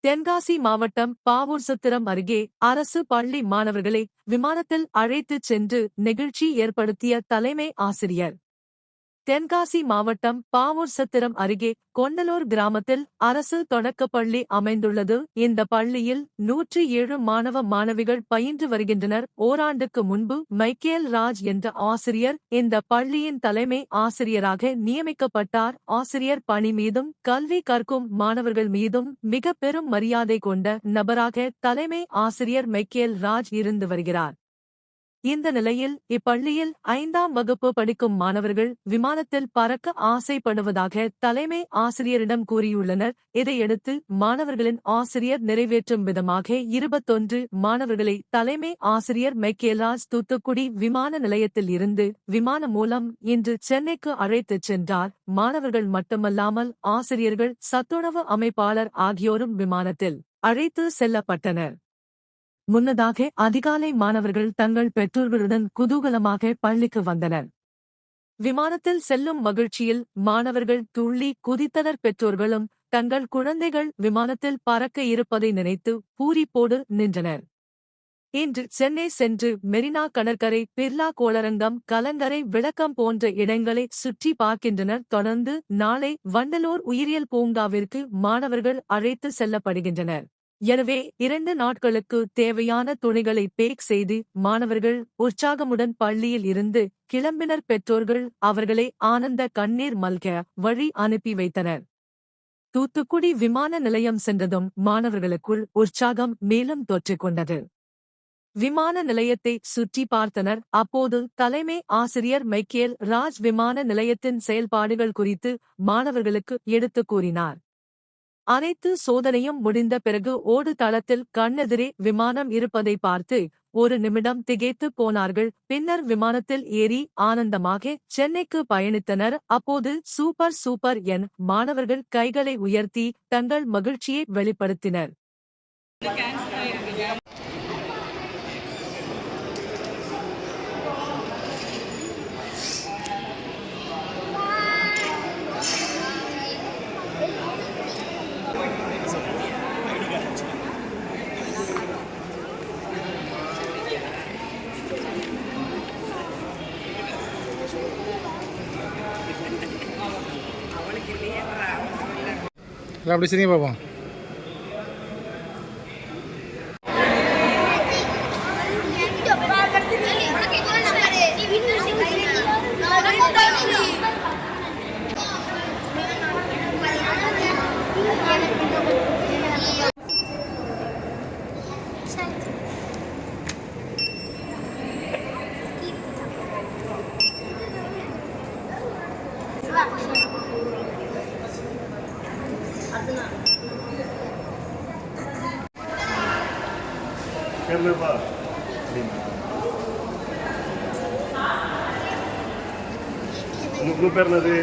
தென்காசி மாவட்டம் பாவூர்சத்திரம் அருகே அரசு பள்ளி மாணவர்களை விமானத்தில் அழைத்துச் சென்று நெகிழ்ச்சி ஏற்படுத்திய தலைமை ஆசிரியர். தென்காசி மாவட்டம் பாவூர்சத்திரம் அருகே கொண்டலூர் கிராமத்தில் அரசு தொடக்கப்பள்ளி அமைந்துள்ளது. இந்த பள்ளியில் 107 மாணவ மாணவிகள் பயின்று வருகின்றனர். ஓராண்டுக்கு முன்பு மைக்கேல் ராஜ் என்ற ஆசிரியர் இந்த பள்ளியின் தலைமை ஆசிரியராக நியமிக்கப்பட்டார். ஆசிரியர் பணி மீதும் கல்வி கற்கும் மாணவர்கள் மீதும் மிக பெரும் மரியாதை கொண்ட நபராக தலைமை ஆசிரியர் மைக்கேல் ராஜ் இருந்து வருகிறார். இந்த நிலையில் இப்பள்ளியில் 5ஆம் வகுப்பு படிக்கும் மாணவர்கள் விமானத்தில் பறக்க ஆசைப்படுவதாக தலைமை ஆசிரியரிடம் கூறியுள்ளனர். இதையடுத்து மாணவர்களின் ஆசிரியர் நிறைவேற்றும் விதமாக 21 மாணவர்களை தலைமை ஆசிரியர் மைக்கேலாஸ் தூத்துக்குடி விமான நிலையத்தில் இருந்து விமானம் மூலம் இன்று சென்னைக்கு அழைத்துச் சென்றார். மாணவர்கள் மட்டுமல்லாமல் ஆசிரியர்கள், சத்துணவு அமைப்பாளர் ஆகியோரும் விமானத்தில் அழைத்து செல்லப்பட்டனர். முன்னதாக அதிகாலை மாணவர்கள் தங்கள் பெற்றோர்களுடன் குதூகலமாக பள்ளிக்கு வந்தனர். விமானத்தில் செல்லும் மகிழ்ச்சியில் மாணவர்கள் துள்ளி குதித்தனர். பெற்றோர்களும் தங்கள் குழந்தைகள் விமானத்தில் பறக்க இருப்பதை நினைத்து பூரிப்போடு நின்றனர். இன்று சென்னை சென்று மெரினா கடற்கரை, பிர்லா கோளரங்கம், கலங்கரை விளக்கம் போன்ற இடங்களை சுற்றி பார்க்கின்றனர். தொடர்ந்து நாளை வண்டலூர் உயிரியல் பூங்காவிற்கு மாணவர்கள் அழைத்து செல்லப்படுகின்றனர். எனவே 2 நாட்களுக்கு தேவையான துணிகளை பேக் செய்து மாணவர்கள் உற்சாகமுடன் பள்ளியில் இருந்து கிளம்பினர். பெற்றோர்கள் அவர்களை ஆனந்த கண்ணீர் மல்க வழி அனுப்பி வைத்தனர். தூத்துக்குடி விமான நிலையம் சென்றதும் மாணவர்களுக்குள் உற்சாகம் மேலும் தொற்றிக்கொண்டது. விமான நிலையத்தை சுற்றி பார்த்தனர். அப்போது தலைமை ஆசிரியர் மைக்கேல் ராஜ் விமான நிலையத்தின் செயல்பாடுகள் குறித்து மாணவர்களுக்கு எடுத்துக் கூறினார். அனைத்து சோதனையும் முடிந்த பிறகு ஓடு தளத்தில் கண்ணெதிரே விமானம் இருப்பதை பார்த்து 1 நிமிடம் திகைத்து போனார்கள். பின்னர் விமானத்தில் ஏறி ஆனந்தமாக சென்னைக்கு பயணித்தனர். அப்போது சூப்பர் சூப்பர் என் மாணவர்கள் கைகளை உயர்த்தி தங்கள் மகிழ்ச்சியை வெளிப்படுத்தினர். அப்படி சரிங்க பாப்போம். பேர்லப்பா உங்க பேர் என்னது?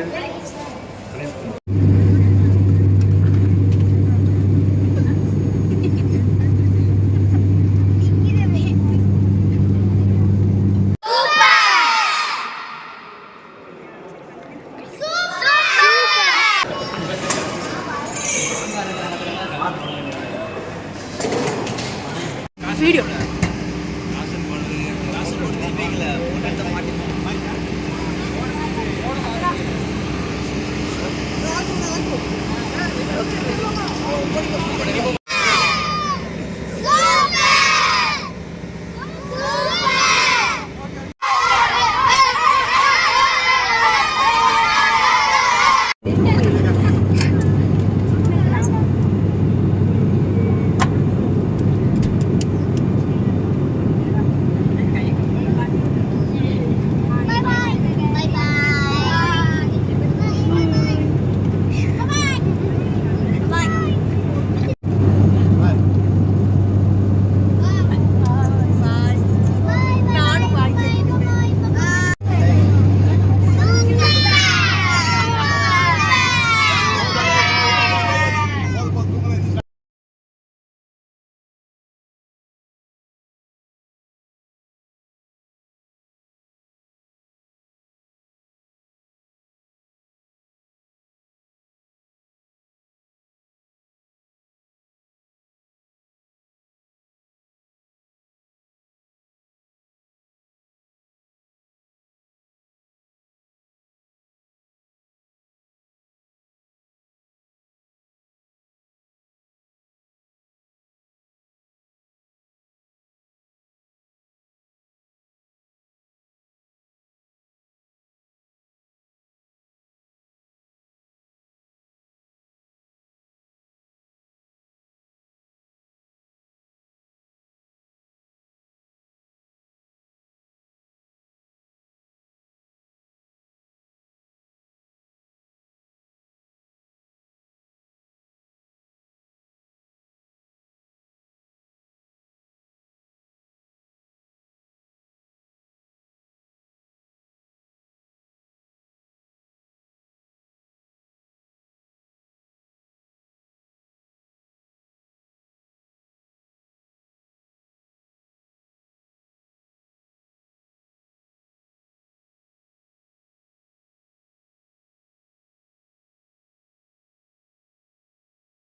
வீடியோ